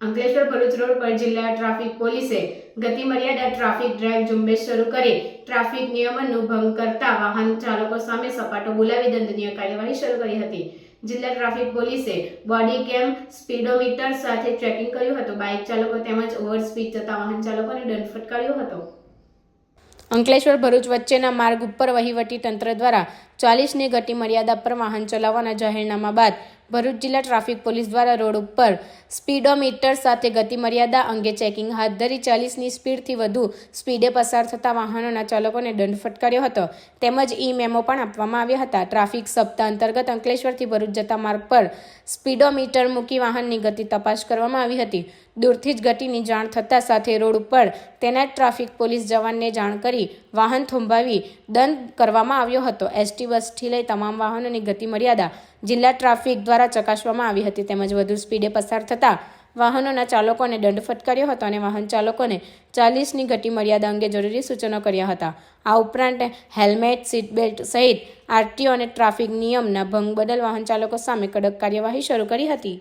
Ankleshwar Bharuch road પર જિલ્લા traffic પોલીસે ગતિ મર્યાદા ટ્રાફિક ડ્રાઈવ ઝુંબેશ શરૂ કરી ટ્રાફિક નિયમનનું ભંગ કરતા વાહન ચાલકો સામે સપાટો બોલાવી દંડનીય કાર્યવાહી શરૂ કરી હતી। જિલ્લા ટ્રાફિક પોલીસે બોડી કેમ સ્પીડોમીટર સાથે ચેકિંગ કર્યું હતું। બાઇક ચાલકો તેમજ ઓવર સ્પીડ જતા વાહન ચાલકોને દંડ ફટકાર્યો હતો। અંકલેશ્વર ભરૂચ વચ્ચેના માર્ગ ઉપર વહીવટી તંત્ર દ્વારા 40ની ગતિ મર્યાદા પર વાહન ચલાવવાના જાહેરનામા બાદ ભરૂચ જિલ્લા ટ્રાફિક પોલીસ દ્વારા રોડ ઉપર સ્પીડોમીટર સાથે ગતિ મર્યાદા અંગે ચેકિંગ હાથ ધરી 40ની સ્પીડથી વધુ સ્પીડે પસાર થતા વાહનોના ચાલકોને દંડ ફટકાર્યો હતો તેમજ મેમો પણ આપવામાં આવ્યા હતા। ટ્રાફિક સપ્તાહ અંતર્ગત અંકલેશ્વરથી ભરૂચ જતા માર્ગ પર સ્પીડોમીટર મૂકી વાહનની ગતિ તપાસ કરવામાં આવી હતી। દૂરથી જ ગતિની જાણ થતાં સાથે રોડ ઉપર તૈનાત ટ્રાફિક પોલીસ જવાનને જાણ કરી વાહન થોંભાવી દંડ કરવામાં આવ્યો હતો। એસટી બસથી લઈ તમામ વાહનોની ગતિ મર્યાદા જિલ્લા ટ્રાફિક દ્વારા ચકાસવામાં આવી હતી તેમજ વધુ સ્પીડે પસાર થતા વાહનોના ચાલકોને દંડ ફટકાર્યો હતો અને વાહન ચાલકોને 40ની ગતિ મર્યાદા અંગે જરૂરી સૂચનો કર્યા હતા। આ ઉપરાંત હેલ્મેટ, સીટ બેલ્ટ સહિત આરટીઓ અને ટ્રાફિક નિયમના ભંગ બદલ વાહન ચાલકો સામે કડક કાર્યવાહી શરૂ કરી હતી।